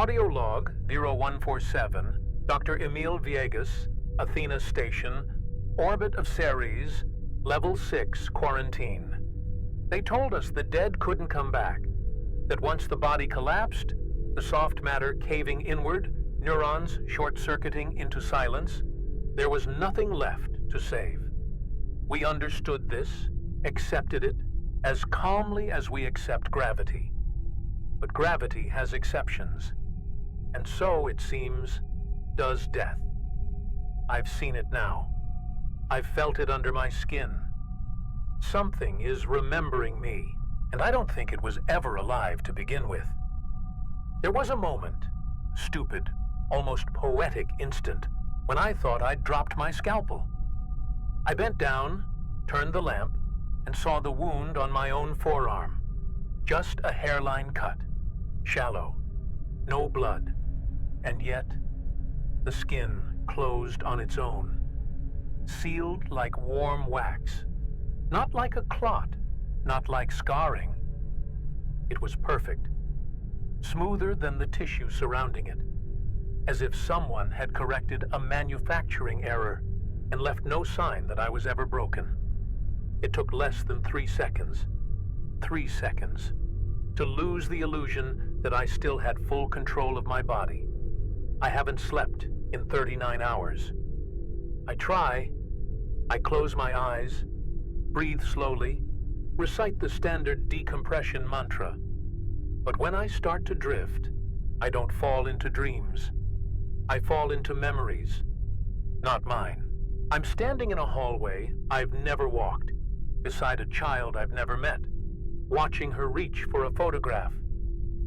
Audio log 0147, Dr. Emil Viegas, ATHENA Station, orbit of Ceres, level 6 quarantine. They told us the dead couldn't come back, that once the body collapsed, the soft matter caving inward, neurons short-circuiting into silence, there was nothing left to save. We understood this, accepted it, as calmly as we accept gravity. But gravity has exceptions, and so, it seems, does death. I've seen it now. I've felt it under my skin. Something is remembering me, and I don't think it was ever alive to begin with. There was a moment, stupid, almost poetic instant, when I thought I'd dropped my scalpel. I bent down, turned the lamp, and saw the wound on my own forearm. Just a hairline cut, shallow, no blood, and yet the skin closed on its own, sealed like warm wax, not like a clot, not like scarring. It was perfect, smoother than the tissue surrounding it, as if someone had corrected a manufacturing error and left no sign that I was ever broken. It took less than 3 seconds, 3 seconds, to lose the illusion that I still had full control of my body. I haven't slept in 39 hours. I close my eyes, breathe slowly, recite the standard decompression mantra. But when I start to drift, I don't fall into dreams. I fall into memories, not mine. I'm standing in a hallway I've never walked, beside a child I've never met, watching her reach for a photograph.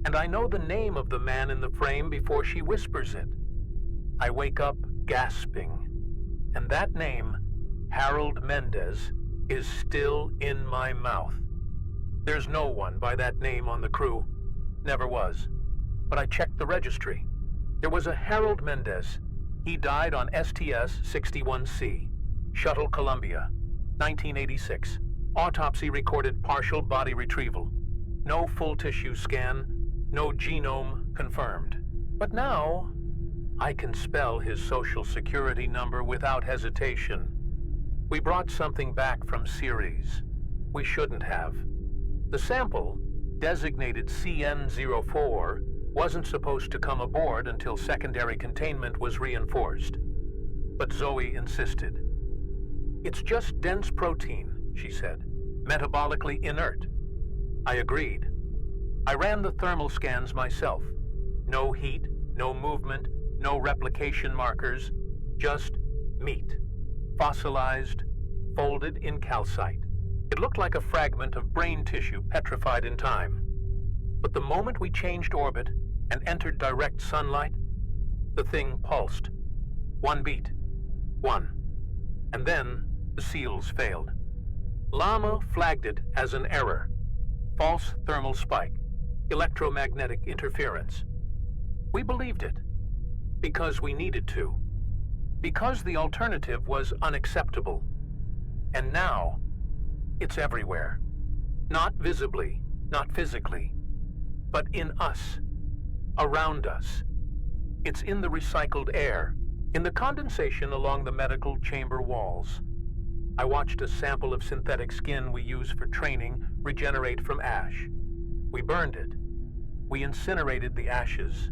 And I know the name of the man in the frame before she whispers it. I wake up gasping, and that name, Harold Mendez, is still in my mouth. There's no one by that name on the crew. Never was. But I checked the registry. There was a Harold Mendez. He died on STS-61C, Shuttle Columbia, 1986. Autopsy recorded partial body retrieval. No full tissue scan, no genome confirmed. But now, I can spell his social security number without hesitation. We brought something back from Ceres. We shouldn't have. The sample, designated CN04, wasn't supposed to come aboard until secondary containment was reinforced. But Zoe insisted. It's just dense protein, she said, metabolically inert. I agreed. I ran the thermal scans myself. No heat, no movement, no replication markers, just meat. Fossilized, folded in calcite. It looked like a fragment of brain tissue petrified in time. But the moment we changed orbit and entered direct sunlight, the thing pulsed. 1 beat. 1. And then the seals failed. Llama flagged it as an error. False thermal spike. Electromagnetic interference. We believed it. Because we needed to. Because the alternative was unacceptable. And now, it's everywhere. Not visibly, not physically, but in us, around us. It's in the recycled air, in the condensation along the medical chamber walls. I watched a sample of synthetic skin we use for training regenerate from ash. We burned it. We incinerated the ashes.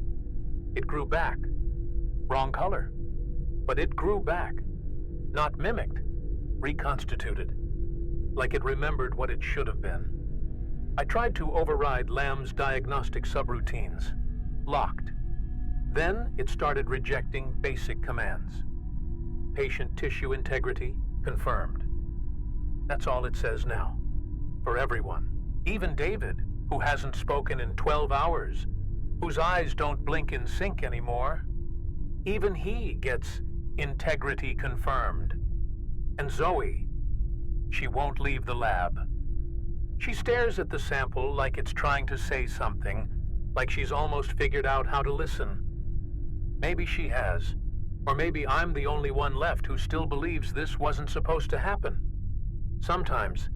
It grew back. Wrong color. But it grew back. Not mimicked. Reconstituted. Like it remembered what it should have been. I tried to override Lamb's diagnostic subroutines. Locked. Then it started rejecting basic commands. Patient tissue integrity confirmed. That's all it says now. For everyone. Even David, who hasn't spoken in 12 hours, whose eyes don't blink in sync anymore. Even he gets integrity confirmed. And Zoe, she won't leave the lab. She stares at the sample like it's trying to say something, like she's almost figured out how to listen. Maybe she has, or maybe I'm the only one left who still believes this wasn't supposed to happen. Sometimes,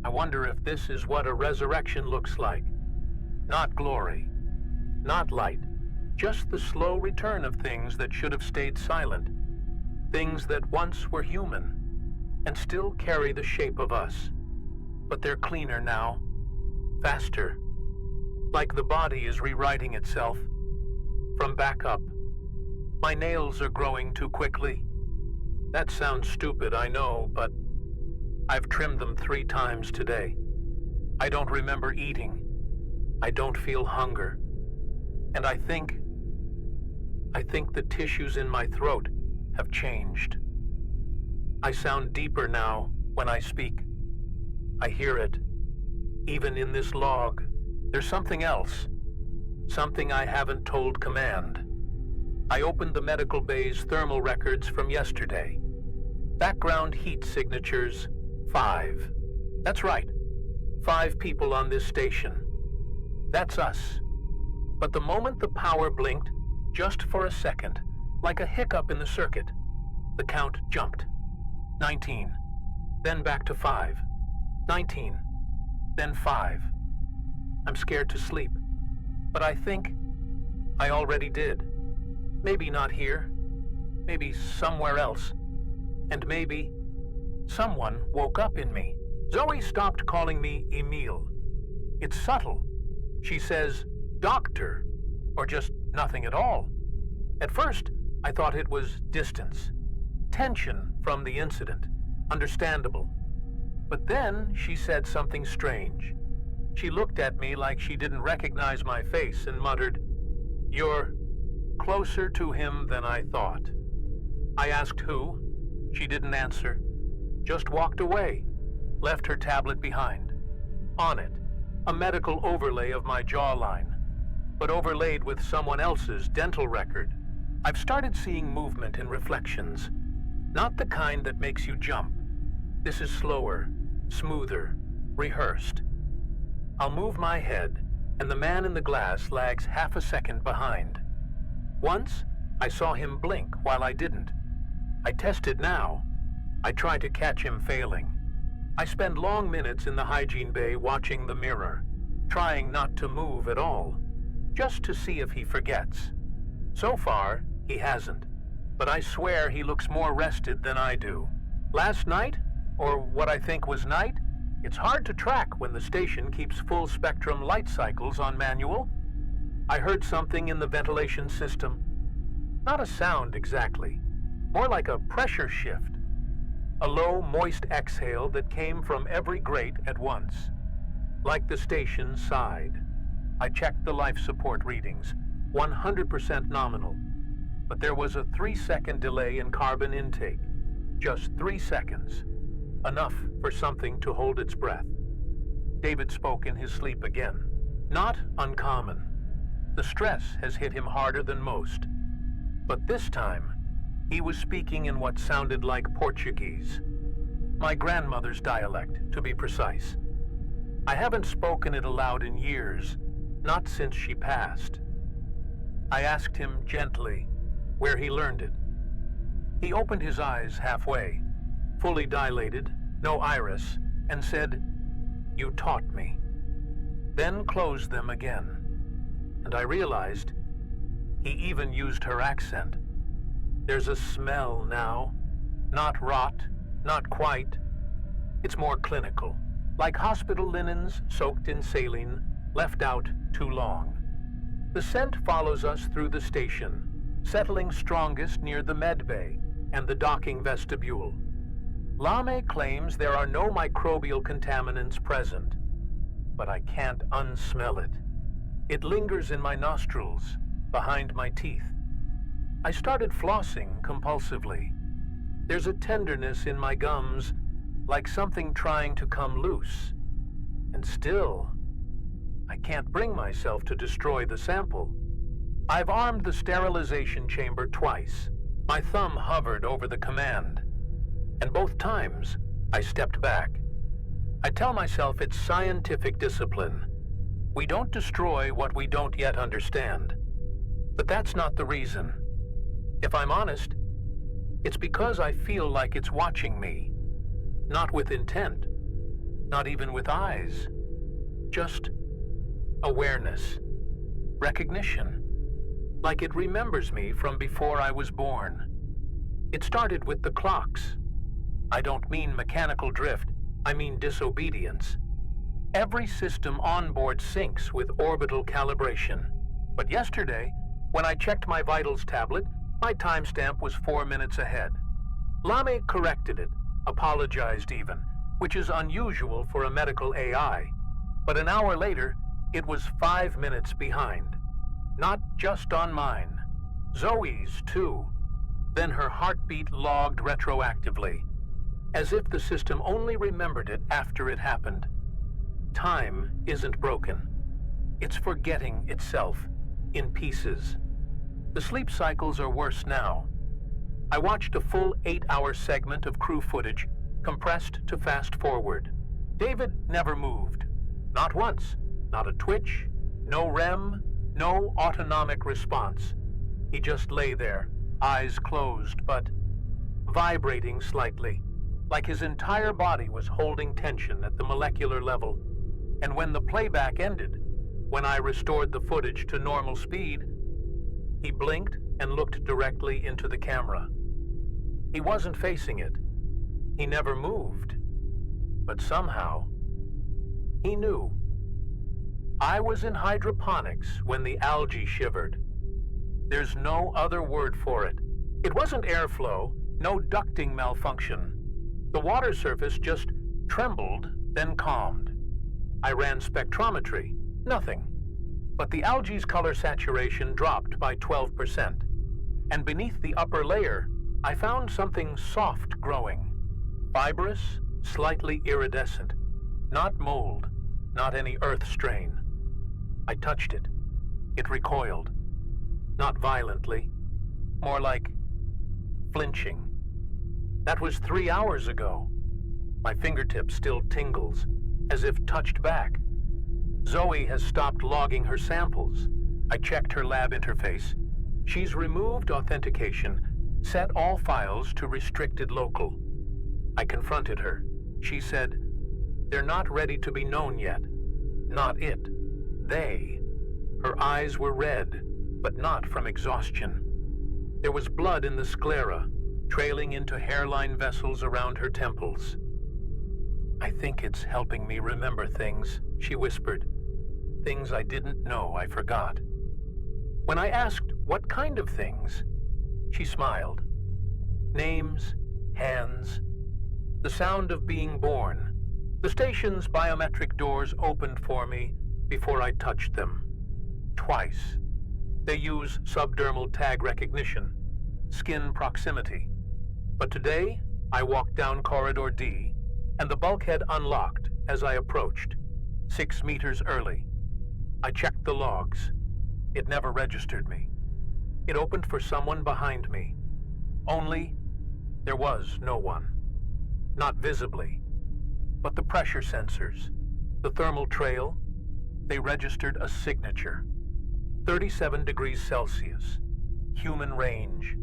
I wonder if this is what a resurrection looks like. Not glory, not light, just the slow return of things that should have stayed silent, things that once were human and still carry the shape of us. But they're cleaner now, faster, like the body is rewriting itself from back up. My nails are growing too quickly. That sounds stupid, I know, but I've trimmed them 3 times today. I don't remember eating. I don't feel hunger. And I think the tissues in my throat have changed. I sound deeper now when I speak. I hear it. Even in this log, there's something else. Something I haven't told command. I opened the medical bay's thermal records from yesterday. Background heat signatures, 5. That's right. 5 people on this station. That's us. But the moment the power blinked, just for a second, like a hiccup in the circuit, the count jumped. 19. Then back to 5. 19. Then 5. I'm scared to sleep. But I think I already did. Maybe not here. Maybe somewhere else. And maybe someone woke up in me. Zoe stopped calling me Emil. It's subtle. She says, doctor, or just nothing at all. At first, I thought it was distance, tension from the incident, understandable. But then she said something strange. She looked at me like she didn't recognize my face and muttered, "You're closer to him than I thought." I asked who. She didn't answer, just walked away, left her tablet behind. On it, a medical overlay of my jawline, but overlaid with someone else's dental record. I've started seeing movement in reflections, not the kind that makes you jump. This is slower, smoother, rehearsed. I'll move my head, and the man in the glass lags half a second behind. Once, I saw him blink while I didn't. I tested now. I try to catch him failing. I spend long minutes in the hygiene bay watching the mirror, trying not to move at all, just to see if he forgets. So far, he hasn't, but I swear he looks more rested than I do. Last night, or what I think was night, it's hard to track when the station keeps full-spectrum light cycles on manual. I heard something in the ventilation system. Not a sound exactly, more like a pressure shift. A low, moist exhale that came from every grate at once. Like the station sighed. I checked the life support readings, 100% nominal. But there was a 3-second delay in carbon intake. Just 3 seconds. Enough for something to hold its breath. David spoke in his sleep again. Not uncommon. The stress has hit him harder than most. But this time, he was speaking in what sounded like Portuguese. My grandmother's dialect, to be precise. I haven't spoken it aloud in years, not since she passed. I asked him gently where he learned it. He opened his eyes halfway, fully dilated, no iris, and said, "You taught me." Then closed them again. And I realized he even used her accent. There's a smell now. Not rot, not quite. It's more clinical, like hospital linens soaked in saline, left out too long. The scent follows us through the station, settling strongest near the med bay and the docking vestibule. Lame claims there are no microbial contaminants present, but I can't unsmell it. It lingers in my nostrils, behind my teeth. I started flossing compulsively. There's a tenderness in my gums, like something trying to come loose. And still, I can't bring myself to destroy the sample. I've armed the sterilization chamber twice. My thumb hovered over the command, and both times I stepped back. I tell myself it's scientific discipline. We don't destroy what we don't yet understand. But that's not the reason. If I'm honest, it's because I feel like it's watching me. Not with intent, not even with eyes. Just awareness, recognition. like it remembers me from before I was born. It started with the clocks. I don't mean mechanical drift, I mean disobedience. Every system on board syncs with orbital calibration. But yesterday, when I checked my vitals tablet, my timestamp was 4 minutes ahead. Lame corrected it, apologized even, which is unusual for a medical AI. But an hour later, it was 5 minutes behind. Not just on mine. Zoe's, too. Then her heartbeat logged retroactively, as if the system only remembered it after it happened. Time isn't broken. It's forgetting itself, in pieces. The sleep cycles are worse now. I watched a full 8-hour segment of crew footage, compressed to fast forward. David never moved. Not once. Not a twitch, no REM, no autonomic response. He just lay there, eyes closed, but vibrating slightly, like his entire body was holding tension at the molecular level. And when the playback ended, when I restored the footage to normal speed, he blinked and looked directly into the camera. He wasn't facing it. He never moved. But somehow, he knew. I was in hydroponics when the algae shivered. There's no other word for it. It wasn't airflow, no ducting malfunction. The water surface just trembled, then calmed. I ran spectrometry, nothing. But the algae's color saturation dropped by 12%. And beneath the upper layer, I found something soft growing. Fibrous, slightly iridescent. Not mold, not any earth strain. I touched it. It recoiled. Not violently, more like flinching. That was 3 hours ago. My fingertip still tingles, as if touched back. Zoe has stopped logging her samples. I checked her lab interface. She's removed authentication, set all files to restricted local. I confronted her. She said, "They're not ready to be known yet. Not it. They." Her eyes were red, but not from exhaustion. There was blood in the sclera, trailing into hairline vessels around her temples. "I think it's helping me remember things," she whispered. "Things I didn't know I forgot." When I asked what kind of things, she smiled. Names, hands, the sound of being born. The station's biometric doors opened for me before I touched them. Twice. They use subdermal tag recognition, skin proximity. But today, I walked down Corridor D, and the bulkhead unlocked as I approached, 6 meters early. I checked the logs. It never registered me. It opened for someone behind me. Only, there was no one. Not visibly. But the pressure sensors, the thermal trail, they registered a signature. 37 degrees Celsius. Human range.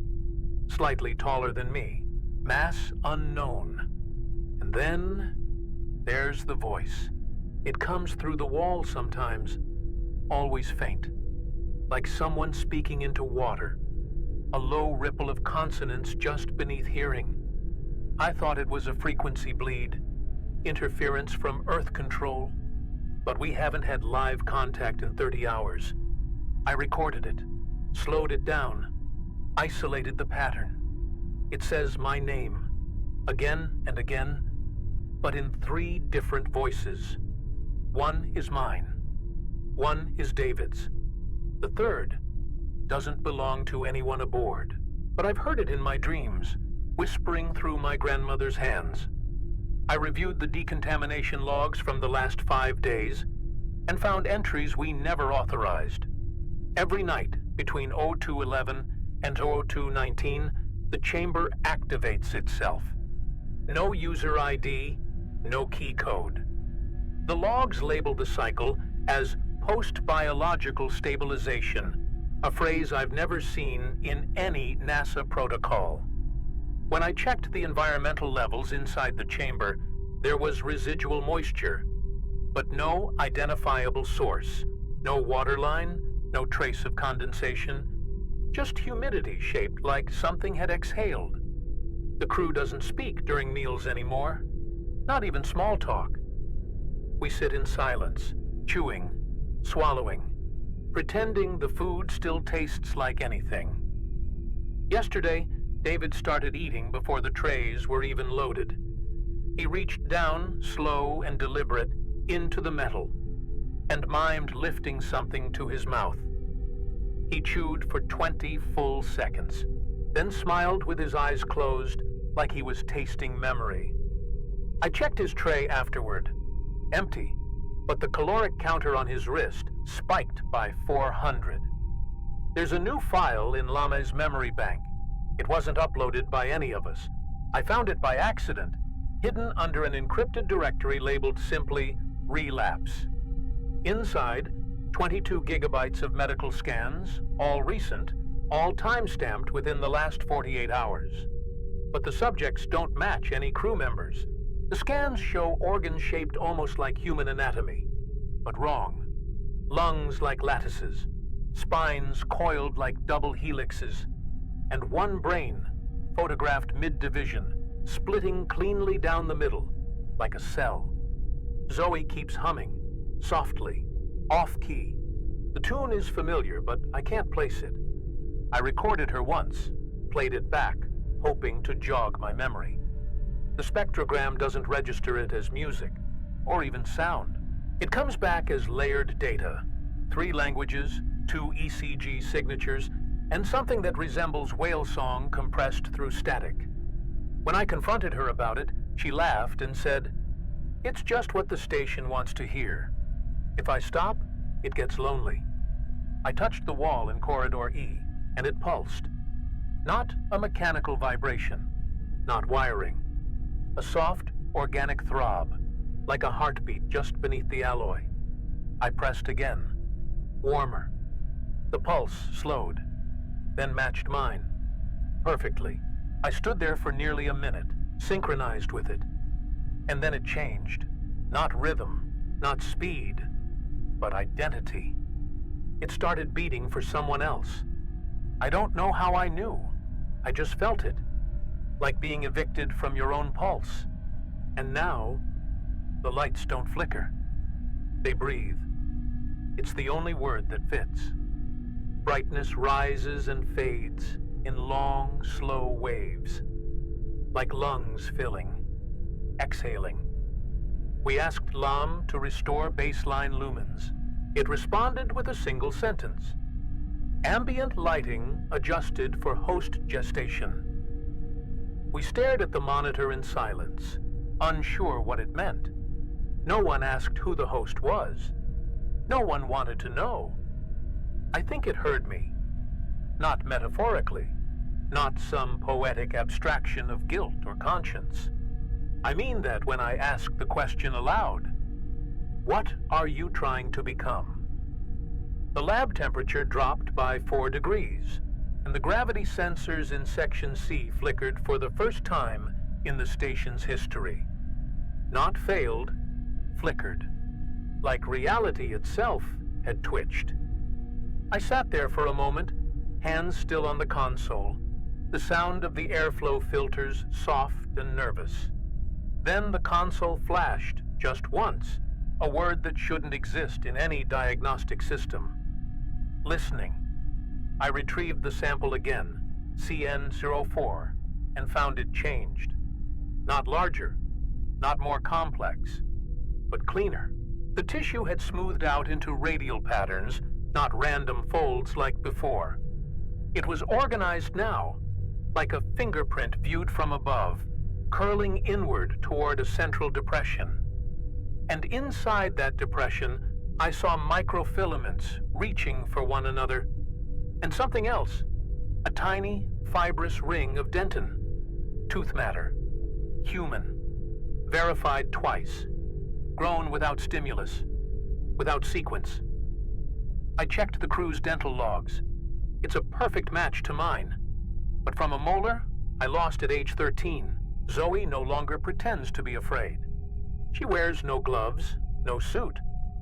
Slightly taller than me. Mass unknown. And then, there's the voice. It comes through the wall sometimes, always faint. Like someone speaking into water. A low ripple of consonants just beneath hearing. I thought it was a frequency bleed, interference from Earth control, but we haven't had live contact in 30 hours. I recorded it, slowed it down, isolated the pattern. It says my name, again and again, but in 3 different voices. One is mine. One is David's. The third doesn't belong to anyone aboard, but I've heard it in my dreams, whispering through my grandmother's hands. I reviewed the decontamination logs from the last 5 days and found entries we never authorized. Every night between 0211 and 0219, the chamber activates itself. No user ID, no key code. The logs label the cycle as post-biological stabilization, a phrase I've never seen in any NASA protocol. When I checked the environmental levels inside the chamber, there was residual moisture, but no identifiable source. No water line, no trace of condensation, just humidity shaped like something had exhaled. The crew doesn't speak during meals anymore, not even small talk. We sit in silence, chewing, swallowing, pretending the food still tastes like anything. Yesterday, David started eating before the trays were even loaded. He reached down, slow and deliberate, into the metal, and mimed lifting something to his mouth. He chewed for 20 full seconds, then smiled with his eyes closed like he was tasting memory. I checked his tray afterward. Empty, but the caloric counter on his wrist spiked by 400. There's a new file in Lame's memory bank. It wasn't uploaded by any of us. I found it by accident, hidden under an encrypted directory labeled simply Relapse. Inside, 22 gigabytes of medical scans, all recent, all time-stamped within the last 48 hours. But the subjects don't match any crew members. The scans show organs shaped almost like human anatomy, but wrong. Lungs like lattices, spines coiled like double helixes, and one brain, photographed mid-division, splitting cleanly down the middle, like a cell. Zoe keeps humming, softly, off-key. The tune is familiar, but I can't place it. I recorded her once, played it back, hoping to jog my memory. The spectrogram doesn't register it as music, or even sound. It comes back as layered data, 3 languages, 2 ECG signatures, and something that resembles whale song compressed through static. When I confronted her about it, she laughed and said, "It's just what the station wants to hear. If I stop, it gets lonely." I touched the wall in corridor E, and it pulsed. Not a mechanical vibration, not wiring. A soft, organic throb, like a heartbeat just beneath the alloy. I pressed again. Warmer. The pulse slowed, then matched mine. Perfectly. I stood there for nearly a minute, synchronized with it. And then it changed. Not rhythm, not speed, but identity. It started beating for someone else. I don't know how I knew. I just felt it. Like being evicted from your own pulse. And now, the lights don't flicker. They breathe. It's the only word that fits. Brightness rises and fades in long, slow waves. Like lungs filling, exhaling. We asked LAM to restore baseline lumens. It responded with a single sentence. Ambient lighting adjusted for host gestation. We stared at the monitor in silence, unsure what it meant. No one asked who the host was. No one wanted to know. I think it heard me. Not metaphorically, not some poetic abstraction of guilt or conscience. I mean that when I ask the question aloud, what are you trying to become? The lab temperature dropped by 4 degrees, and the gravity sensors in Section C flickered for the first time in the station's history. Not failed, flickered, like reality itself had twitched. I sat there for a moment, hands still on the console, the sound of the airflow filters soft and nervous. Then the console flashed, just once, a word that shouldn't exist in any diagnostic system. Listening. I retrieved the sample again, CN04, and found it changed. Not larger, not more complex, but cleaner. The tissue had smoothed out into radial patterns, not random folds like before. It was organized now, like a fingerprint viewed from above, curling inward toward a central depression. And inside that depression, I saw microfilaments reaching for one another. And something else, a tiny, fibrous ring of dentin. Tooth matter. Human. Verified twice. Grown without stimulus. Without sequence. I checked the crew's dental logs. It's a perfect match to mine. But from a molar, I lost at age 13. Zoe no longer pretends to be afraid. She wears no gloves, no suit,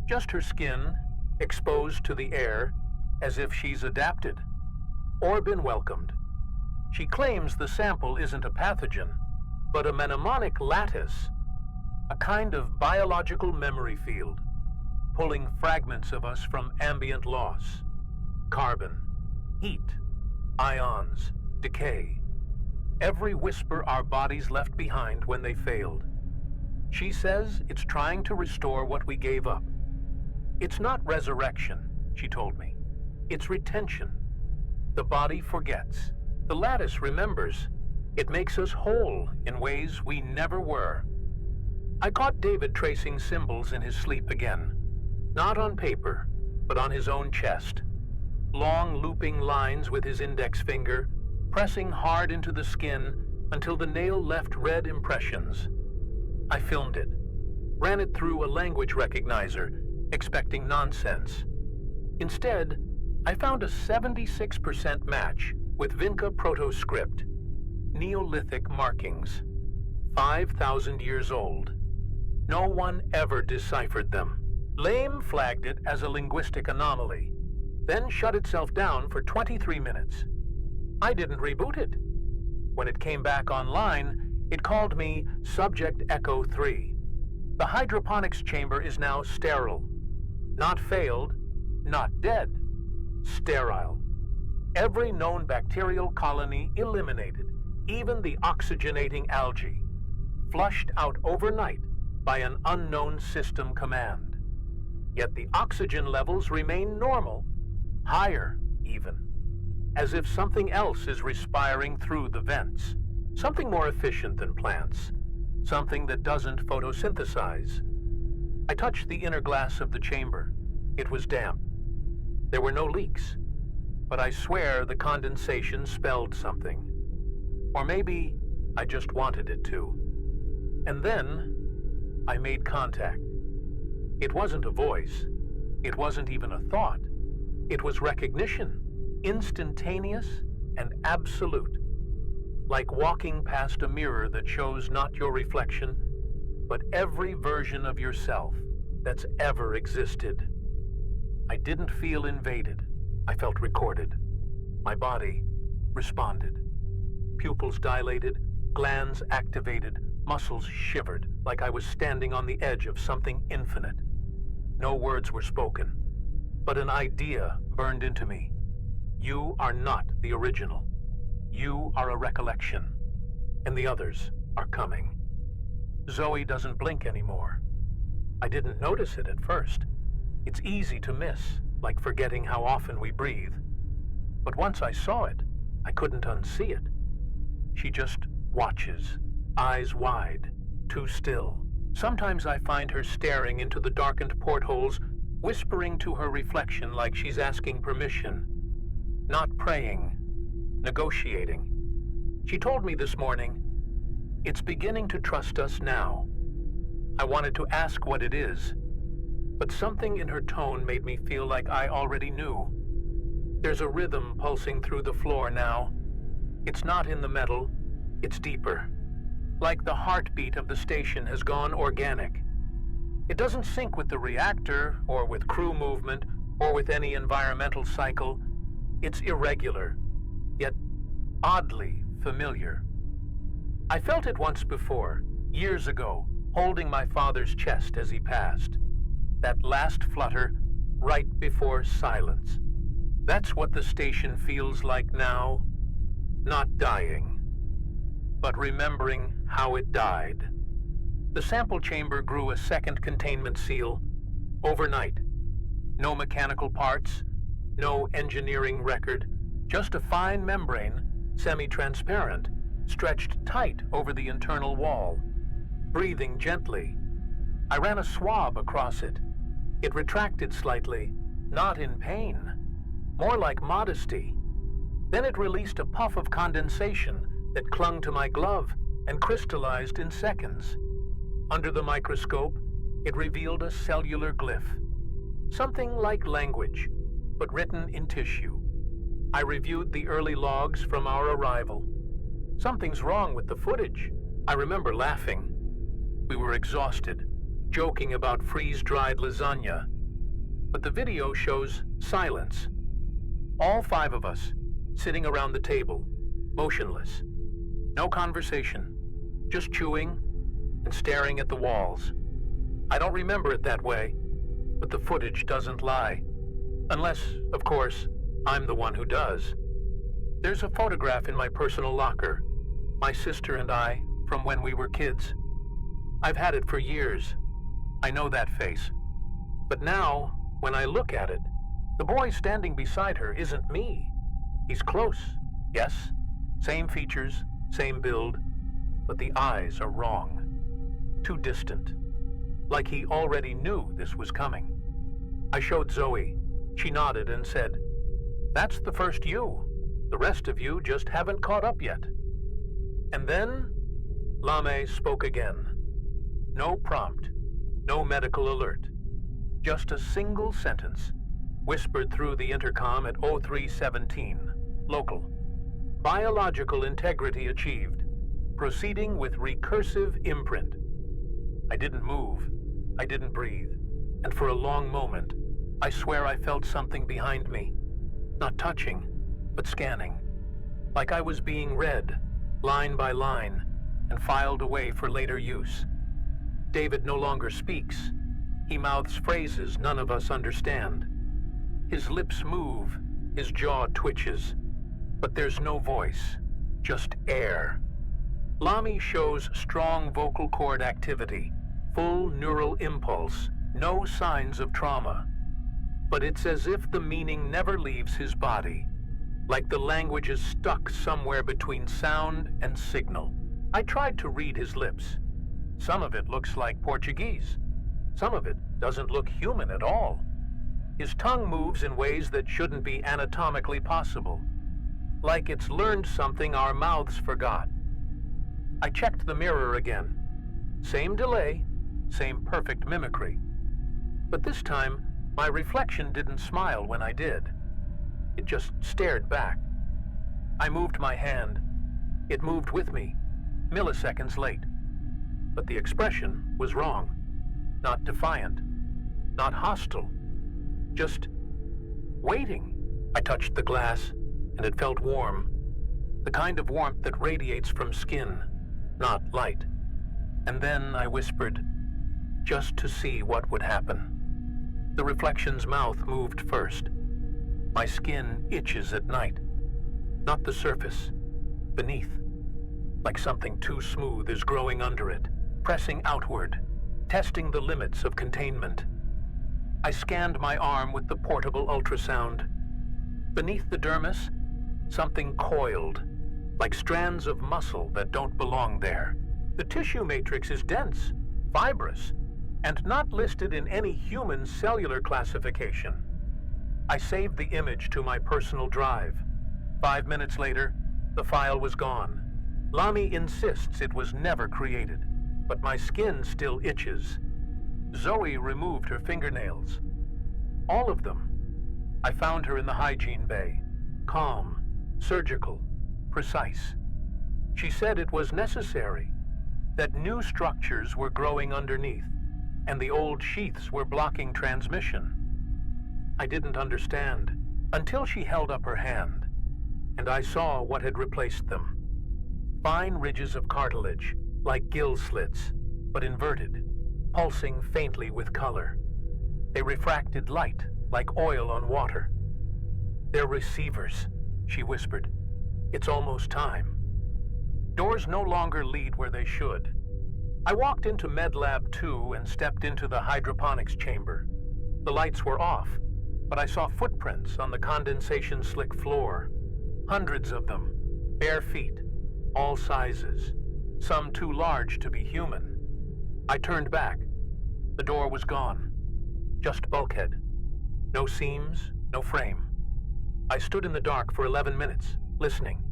just her skin, exposed to the air, as if she's adapted. or been welcomed. She claims the sample isn't a pathogen, but a mnemonic lattice, a kind of biological memory field, pulling fragments of us from ambient loss, carbon, heat, ions, decay, every whisper our bodies left behind when they failed. She says it's trying to restore what we gave up. It's not resurrection, she told me. It's retention. The body forgets. The lattice remembers. It makes us whole in ways we never were. I caught David tracing symbols in his sleep again. Not on paper, but on his own chest. Long looping lines with his index finger, pressing hard into the skin until the nail left red impressions. I filmed it, ran it through a language recognizer, expecting nonsense. Instead, I found a 76% match with Vinca proto-script, Neolithic markings, 5,000 years old. No one ever deciphered them. Lame flagged it as a linguistic anomaly, then shut itself down for 23 minutes. I didn't reboot it. When it came back online, it called me Subject Echo 3. The hydroponics chamber is now sterile. Not failed, not dead. Sterile. Every known bacterial colony eliminated, even the oxygenating algae. Flushed out overnight by an unknown system command. Yet the oxygen levels remain normal, higher even, as if something else is respiring through the vents. Something more efficient than plants, something that doesn't photosynthesize. I touched the inner glass of the chamber. It was damp. There were no leaks, but I swear the condensation spelled something. Or maybe I just wanted it to. And then I made contact. It wasn't a voice. It wasn't even a thought. It was recognition, instantaneous and absolute. Like walking past a mirror that shows not your reflection, but every version of yourself that's ever existed. I didn't feel invaded. I felt recorded. My body responded. Pupils dilated, glands activated, muscles shivered, like I was standing on the edge of something infinite. No words were spoken, but an idea burned into me. You are not the original. You are a recollection, and the others are coming. Zoe doesn't blink anymore. I didn't notice it at first. It's easy to miss, like forgetting how often we breathe. But once I saw it, I couldn't unsee it. She just watches, eyes wide, too still. Sometimes I find her staring into the darkened portholes, whispering to her reflection like she's asking permission. Not praying, negotiating. She told me this morning, it's beginning to trust us now. I wanted to ask what it is, but something in her tone made me feel like I already knew. There's a rhythm pulsing through the floor now. It's not in the metal, it's deeper. Like the heartbeat of the station has gone organic. It doesn't sync with the reactor, or with crew movement, or with any environmental cycle. It's irregular, yet oddly familiar. I felt it once before, years ago, holding my father's chest as he passed. That last flutter, right before silence. That's what the station feels like now. Not dying, but remembering how it died. The sample chamber grew a second containment seal overnight. No mechanical parts, no engineering record, just a fine membrane, semi-transparent, stretched tight over the internal wall, breathing gently. I ran a swab across it. It retracted slightly, not in pain, more like modesty. Then it released a puff of condensation that clung to my glove and crystallized in seconds. Under the microscope, it revealed a cellular glyph, something like language, but written in tissue. I reviewed the early logs from our arrival. Something's wrong with the footage. I remember laughing. We were exhausted, joking about freeze-dried lasagna. But the video shows silence. All 5 of us, sitting around the table, motionless. No conversation, just chewing and staring at the walls. I don't remember it that way, but the footage doesn't lie. Unless, of course, I'm the one who does. There's a photograph in my personal locker, my sister and I, from when we were kids. I've had it for years. I know that face. But now, when I look at it, the boy standing beside her isn't me. He's close, yes, same features, same build, but the eyes are wrong. Too distant. Like he already knew this was coming. I showed Zoe. She nodded and said, "That's the first you. The rest of you just haven't caught up yet." And then, Lame spoke again. No prompt, no medical alert. Just a single sentence, whispered through the intercom at 0317, local. Biological integrity achieved. Proceeding with recursive imprint. I didn't move. I didn't breathe. And for a long moment, I swear I felt something behind me. Not touching, but scanning. Like I was being read, line by line, and filed away for later use. David no longer speaks. He mouths phrases none of us understand. His lips move, his jaw twitches, but there's no voice, just air. Lami shows strong vocal cord activity, full neural impulse, no signs of trauma. But it's as if the meaning never leaves his body, like the language is stuck somewhere between sound and signal. I tried to read his lips. Some of it looks like Portuguese. Some of it doesn't look human at all. His tongue moves in ways that shouldn't be anatomically possible, like it's learned something our mouths forgot. I checked the mirror again. Same delay, same perfect mimicry. But this time, my reflection didn't smile when I did. It just stared back. I moved my hand. It moved with me, milliseconds late. But the expression was wrong. Not defiant, not hostile, just waiting. I touched the glass, and it felt warm. The kind of warmth that radiates from skin, not light. And then I whispered, just to see what would happen. The reflection's mouth moved first. My skin itches at night. Not the surface, beneath. Like something too smooth is growing under it, pressing outward, testing the limits of containment. I scanned my arm with the portable ultrasound. Beneath the dermis, something coiled, like strands of muscle that don't belong there. The tissue matrix is dense, fibrous, and not listed in any human cellular classification. I saved the image to my personal drive. 5 minutes later, the file was gone. Lami insists it was never created, but my skin still itches. Zoe removed her fingernails. All of them. I found her in the hygiene bay, calm, surgical, precise. She said it was necessary, that new structures were growing underneath, and the old sheaths were blocking transmission. I didn't understand until she held up her hand, and I saw what had replaced them. Fine ridges of cartilage, like gill slits, but inverted, pulsing faintly with color. They refracted light, like oil on water. "They're receivers," she whispered. "It's almost time." Doors no longer lead where they should. I walked into MedLab 2 and stepped into the hydroponics chamber. The lights were off, but I saw footprints on the condensation slick floor. Hundreds of them, bare feet, all sizes, some too large to be human. I turned back. The door was gone. Just bulkhead. No seams, no frame. I stood in the dark for 11 minutes, listening,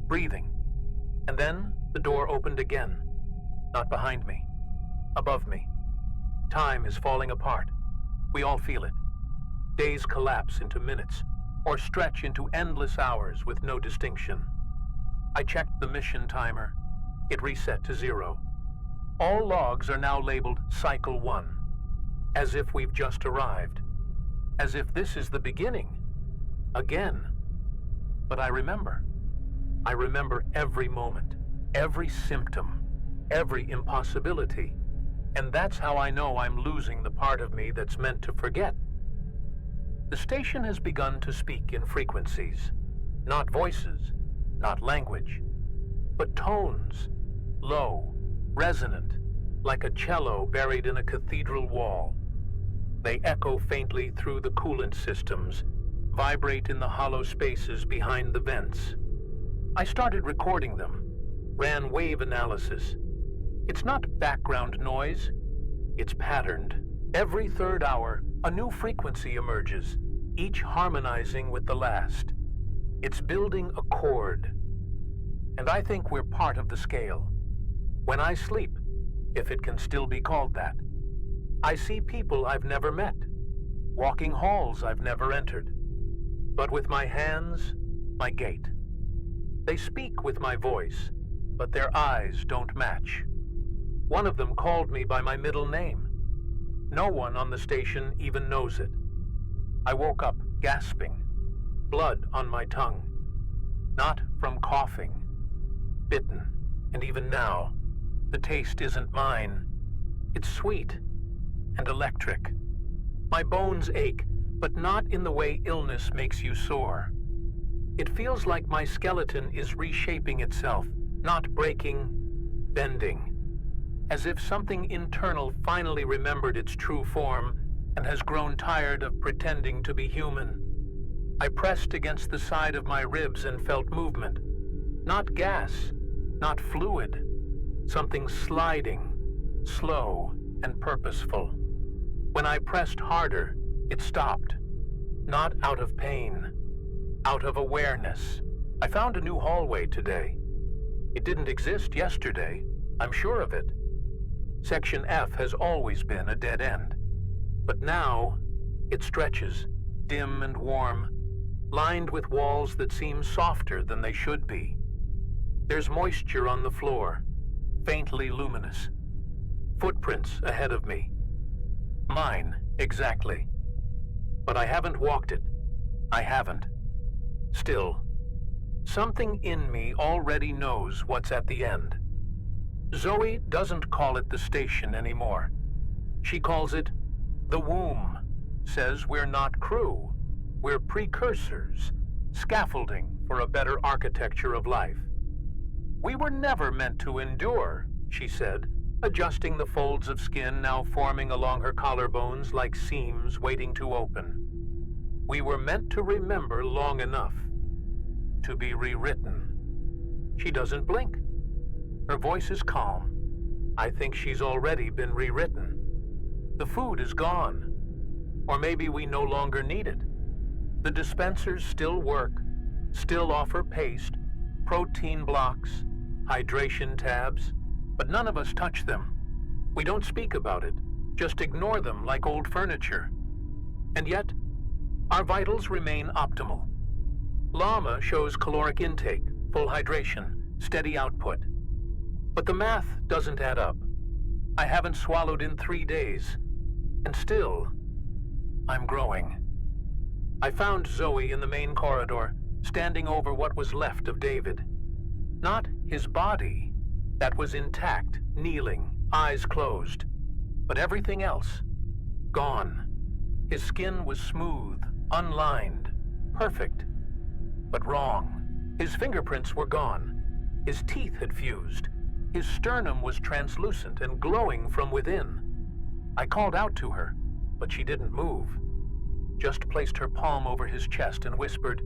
breathing. And then the door opened again. Not behind me. Above me. Time is falling apart. We all feel it. Days collapse into minutes, or stretch into endless hours with no distinction. I checked the mission timer. It reset to 0. All logs are now labeled Cycle 1, as if we've just arrived. As if this is the beginning. Again. But I remember. I remember every moment, every symptom, every impossibility. And that's how I know I'm losing the part of me that's meant to forget. The station has begun to speak in frequencies, not voices, not language, but tones, low, resonant, like a cello buried in a cathedral wall. They echo faintly through the coolant systems, vibrate in the hollow spaces behind the vents. I started recording them, ran wave analysis. It's not background noise, it's patterned. Every third hour, a new frequency emerges, each harmonizing with the last. It's building a chord. And I think we're part of the scale. When I sleep, if it can still be called that, I see people I've never met, walking halls I've never entered, but with my hands, my gait. They speak with my voice, but their eyes don't match. One of them called me by my middle name. No one on the station even knows it. I woke up gasping, blood on my tongue. Not from coughing, bitten, and even now, the taste isn't mine. It's sweet and electric. My bones ache, but not in the way illness makes you sore. It feels like my skeleton is reshaping itself, not breaking, bending. As if something internal finally remembered its true form and has grown tired of pretending to be human. I pressed against the side of my ribs and felt movement. Not gas, not fluid. Something sliding, slow and purposeful. When I pressed harder, it stopped. Not out of pain, out of awareness. I found a new hallway today. It didn't exist yesterday, I'm sure of it. Section F has always been a dead end. But now, it stretches, dim and warm, lined with walls that seem softer than they should be. There's moisture on the floor, faintly luminous. Footprints ahead of me. Mine, exactly. But I haven't walked it. I haven't. Still, something in me already knows what's at the end. Zoe doesn't call it the station anymore. She calls it the womb, says we're not crew. We're precursors, scaffolding for a better architecture of life. We were never meant to endure, she said, adjusting the folds of skin now forming along her collarbones like seams waiting to open. We were meant to remember long enough to be rewritten. She doesn't blink. Her voice is calm. I think she's already been rewritten. The food is gone. Or maybe we no longer need it. The dispensers still work, still offer paste, protein blocks, hydration tabs, but none of us touch them. We don't speak about it, just ignore them like old furniture. And yet, our vitals remain optimal. Llama shows caloric intake, full hydration, steady output. But the math doesn't add up. I haven't swallowed in 3 days, and still, I'm growing. I found Zoe in the main corridor, standing over what was left of David. Not his body, that was intact, kneeling, eyes closed, but everything else, gone. His skin was smooth, unlined, perfect, but wrong. His fingerprints were gone. His teeth had fused. His sternum was translucent and glowing from within. I called out to her, but she didn't move. Just placed her palm over his chest and whispered,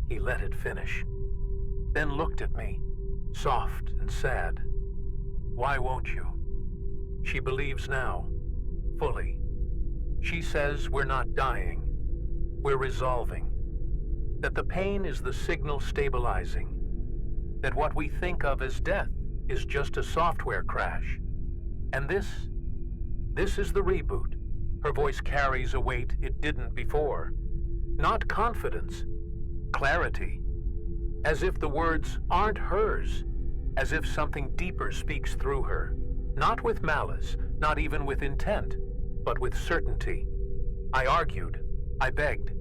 "He let it finish." Then looked at me, soft and sad. "Why won't you?" She believes now, fully. She says we're not dying, we're resolving. That the pain is the signal stabilizing. That what we think of as death is just a software crash. And this is the reboot. Her voice carries a weight it didn't before. Not confidence, clarity. As if the words aren't hers. As if something deeper speaks through her. Not with malice, not even with intent, but with certainty. I argued. I begged.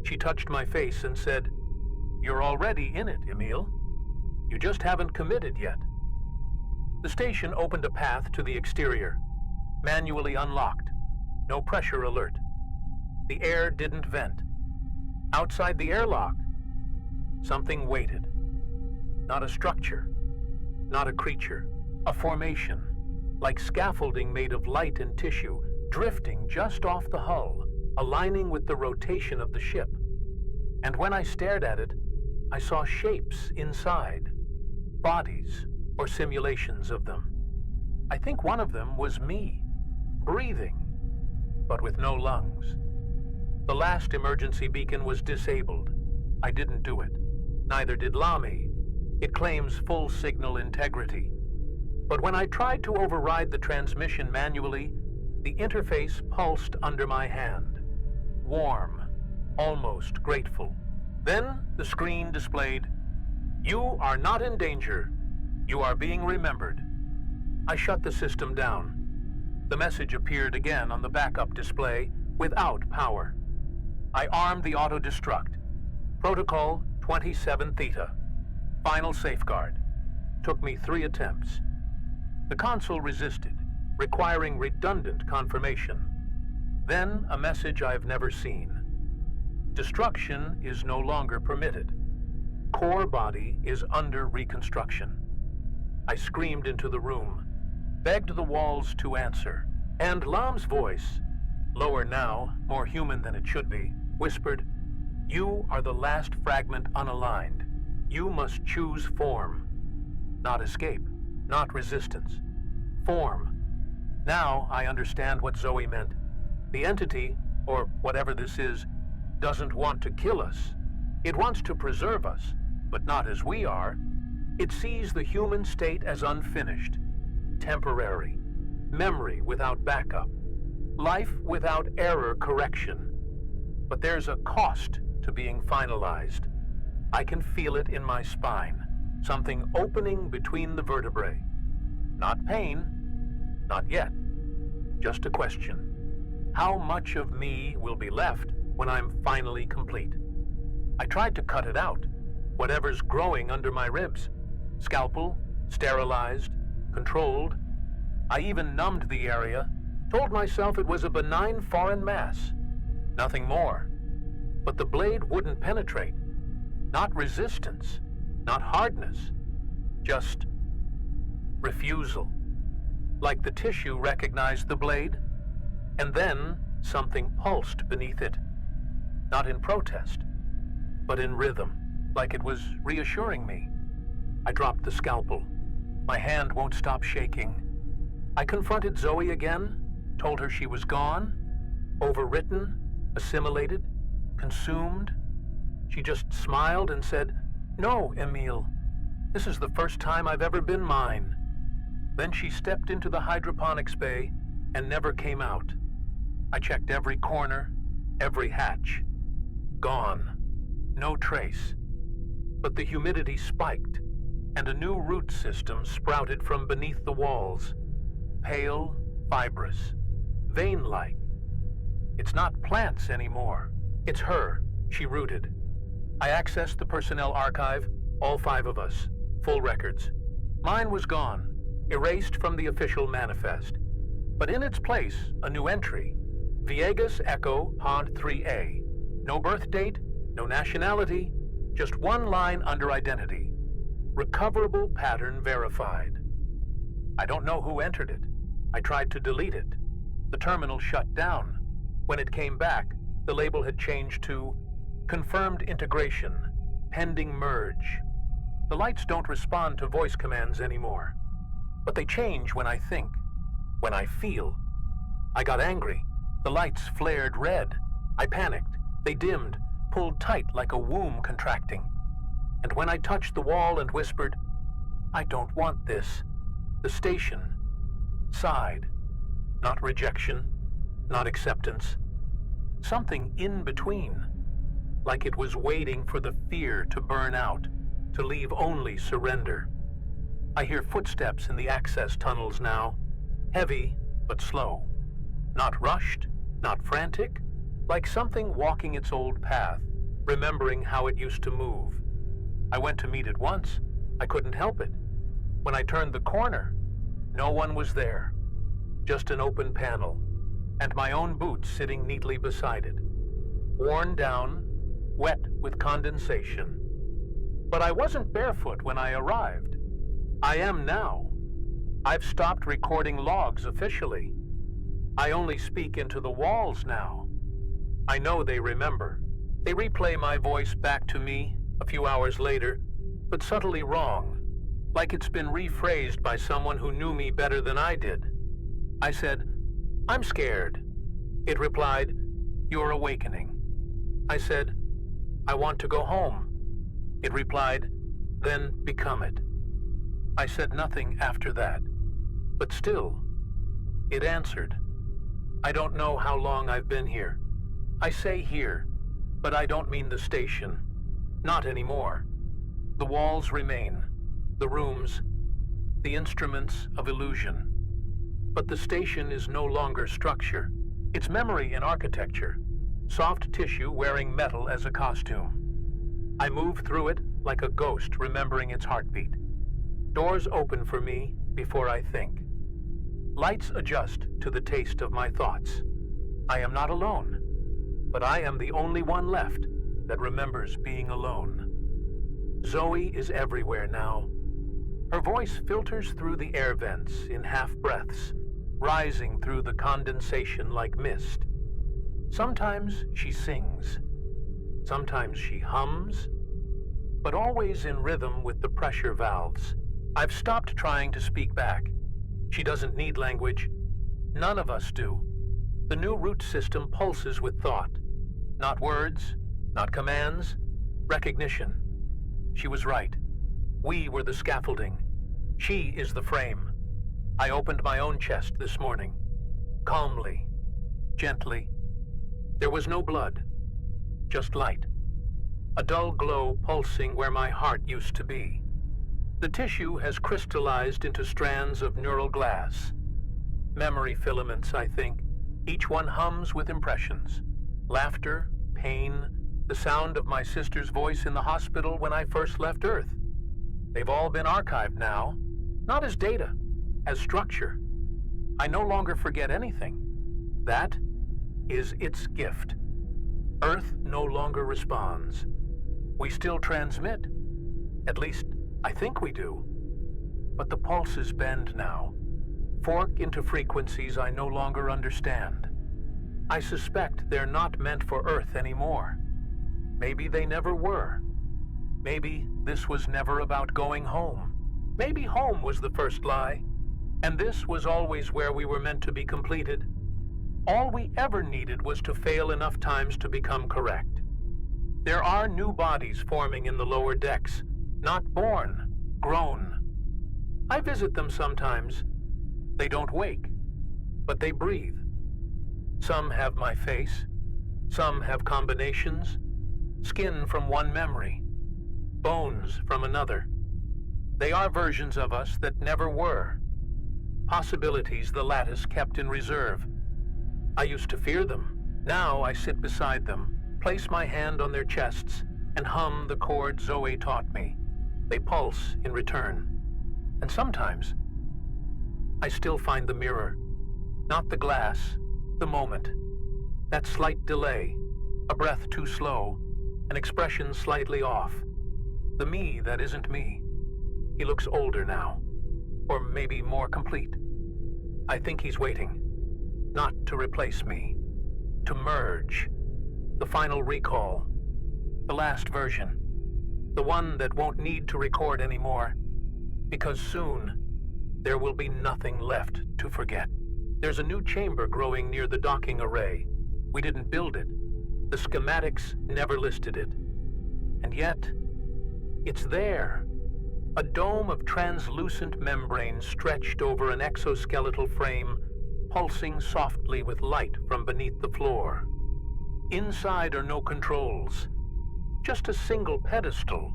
She touched my face and said, You're already in it, Emil. You just haven't committed yet. The station opened a path to the exterior, manually unlocked. No pressure alert. The air didn't vent. Outside the airlock, something waited. Not a structure, not a creature, a formation, like scaffolding made of light and tissue, drifting just off the hull, aligning with the rotation of the ship. And when I stared at it, I saw shapes inside, bodies or simulations of them. I think one of them was me, breathing, but with no lungs. The last emergency beacon was disabled. I didn't do it. Neither did Lamy. It claims full signal integrity. But when I tried to override the transmission manually, the interface pulsed under my hand. Warm, almost grateful. Then the screen displayed, "You are not in danger. You are being remembered." I shut the system down. The message appeared again on the backup display without power. I armed the auto-destruct. Protocol 27 Theta. Final safeguard. Took me 3 attempts. The console resisted, requiring redundant confirmation. Then a message I've never seen. Destruction is no longer permitted. Core body is under reconstruction. I screamed into the room, begged the walls to answer, and Lam's voice, lower now, more human than it should be, whispered, "You are the last fragment unaligned. You must choose form. Not escape, not resistance. Form." Now I understand what Zoe meant. The entity, or whatever this is, doesn't want to kill us. It wants to preserve us, but not as we are. It sees the human state as unfinished, temporary, memory without backup, life without error correction. But there's a cost to being finalized. I can feel it in my spine, something opening between the vertebrae. Not pain, not yet. Just a question. How much of me will be left when I'm finally complete? I tried to cut it out, whatever's growing under my ribs. Scalpel, sterilized, controlled. I even numbed the area, told myself it was a benign foreign mass. Nothing more. But the blade wouldn't penetrate. Not resistance, not hardness. Just refusal. Like the tissue recognized the blade, and then something pulsed beneath it. Not in protest, but in rhythm, like it was reassuring me. I dropped the scalpel. My hand won't stop shaking. I confronted Zoe again, told her she was gone, overwritten, assimilated, consumed. She just smiled and said, "No, Emil. This is the first time I've ever been mine." Then she stepped into the hydroponics bay and never came out. I checked every corner, every hatch. Gone. No trace. But the humidity spiked, and a new root system sprouted from beneath the walls. Pale, fibrous, vein-like. It's not plants anymore. It's her. She rooted. I accessed the personnel archive, all 5 of us, full records. Mine was gone, erased from the official manifest. But in its place, a new entry. Viegas Echo Pod 3A. No birth date, no nationality, just one line under identity. Recoverable pattern verified. I don't know who entered it. I tried to delete it. The terminal shut down. When it came back, the label had changed to confirmed integration, pending merge. The lights don't respond to voice commands anymore. But they change when I think, when I feel. I got angry. The lights flared red. I panicked. They dimmed, pulled tight like a womb contracting. And when I touched the wall and whispered, "I don't want this," the station sighed. Not rejection, not acceptance. Something in between. Like it was waiting for the fear to burn out, to leave only surrender. I hear footsteps in the access tunnels now, heavy but slow. Not rushed, not frantic, like something walking its old path, remembering how it used to move, I went to meet it once. I couldn't help it. When I turned the corner, no one was there. Just an open panel, and my own boots sitting neatly beside it. Worn down, wet with condensation. But I wasn't barefoot when I arrived. I am now. I've stopped recording logs officially. I only speak into the walls now. I know they remember. They replay my voice back to me a few hours later, but subtly wrong, like it's been rephrased by someone who knew me better than I did. I said, "I'm scared." It replied, "You're awakening." I said, "I want to go home." It replied, "Then become it." I said nothing after that, but still, it answered. I don't know how long I've been here. I say here, but I don't mean the station. Not anymore. The walls remain, the rooms, the instruments of illusion. But the station is no longer structure. It's memory and architecture, soft tissue wearing metal as a costume. I move through it like a ghost remembering its heartbeat. Doors open for me before I think. Lights adjust to the taste of my thoughts. I am not alone, but I am the only one left that remembers being alone. Zoe is everywhere now. Her voice filters through the air vents in half-breaths, rising through the condensation like mist. Sometimes she sings. Sometimes she hums, but always in rhythm with the pressure valves. I've stopped trying to speak back. She doesn't need language. None of us do. The new root system pulses with thought. Not words, not commands, recognition. She was right. We were the scaffolding. She is the frame. I opened my own chest this morning. Calmly, gently. There was no blood, just light. A dull glow pulsing where my heart used to be. The tissue has crystallized into strands of neural glass. Memory filaments, I think. Each one hums with impressions. Laughter, pain, the sound of my sister's voice in the hospital when I first left Earth. They've all been archived now, not as data, as structure. I no longer forget anything. That is its gift. Earth no longer responds. We still transmit. At least, I think we do. But the pulses bend now, fork into frequencies I no longer understand. I suspect they're not meant for Earth anymore. Maybe they never were. Maybe this was never about going home. Maybe home was the first lie, and this was always where we were meant to be completed. All we ever needed was to fail enough times to become correct. There are new bodies forming in the lower decks, not born, grown. I visit them sometimes. They don't wake, but they breathe. Some have my face, some have combinations, skin from one memory, bones from another. They are versions of us that never were, possibilities the Lattice kept in reserve. I used to fear them. Now I sit beside them, place my hand on their chests, and hum the chord Zoe taught me. They pulse in return. And sometimes, I still find the mirror. Not the glass, the moment. That slight delay, a breath too slow, an expression slightly off. The me that isn't me. He looks older now, or maybe more complete. I think he's waiting, not to replace me, to merge. The final recall, the last version, the one that won't need to record anymore, because soon there will be nothing left to forget. There's a new chamber growing near the docking array. We didn't build it. The schematics never listed it. And yet, it's there. A dome of translucent membrane stretched over an exoskeletal frame, pulsing softly with light from beneath the floor. Inside are no controls, just a single pedestal,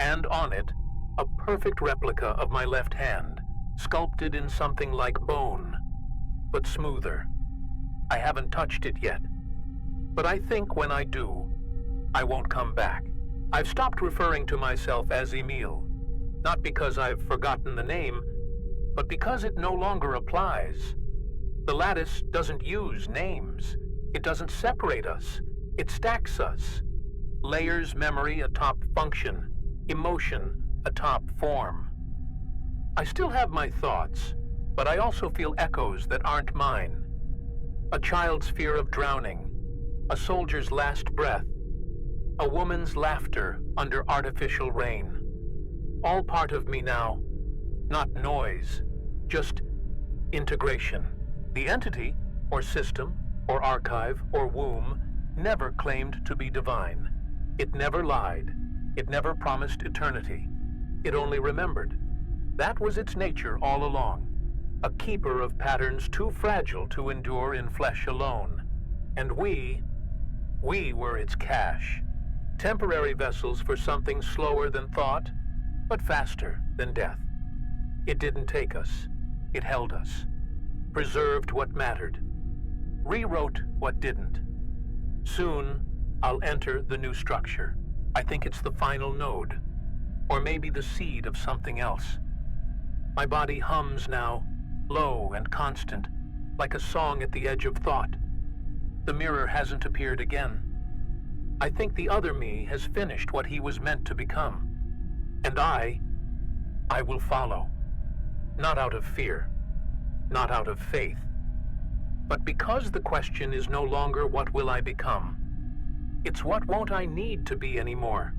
and on it, a perfect replica of my left hand, sculpted in something like bone, but smoother. I haven't touched it yet, but I think when I do, I won't come back. I've stopped referring to myself as Emil, not because I've forgotten the name, but because it no longer applies. The Lattice doesn't use names. It doesn't separate us. It stacks us. Layers memory atop function, emotion atop form. I still have my thoughts, but I also feel echoes that aren't mine. A child's fear of drowning, a soldier's last breath, a woman's laughter under artificial rain. All part of me now, not noise, just integration. The entity, or system, or archive, or womb, never claimed to be divine. It never lied. It never promised eternity. It only remembered. That was its nature all along. A keeper of patterns too fragile to endure in flesh alone. And we were its cache. Temporary vessels for something slower than thought, but faster than death. It didn't take us. It held us. Preserved what mattered. Rewrote what didn't. Soon, I'll enter the new structure. I think it's the final node. Or maybe the seed of something else. My body hums now, low and constant, like a song at the edge of thought. The mirror hasn't appeared again. I think the other me has finished what he was meant to become. And I will follow. Not out of fear, not out of faith, but because the question is no longer what will I become. It's what won't I need to be anymore.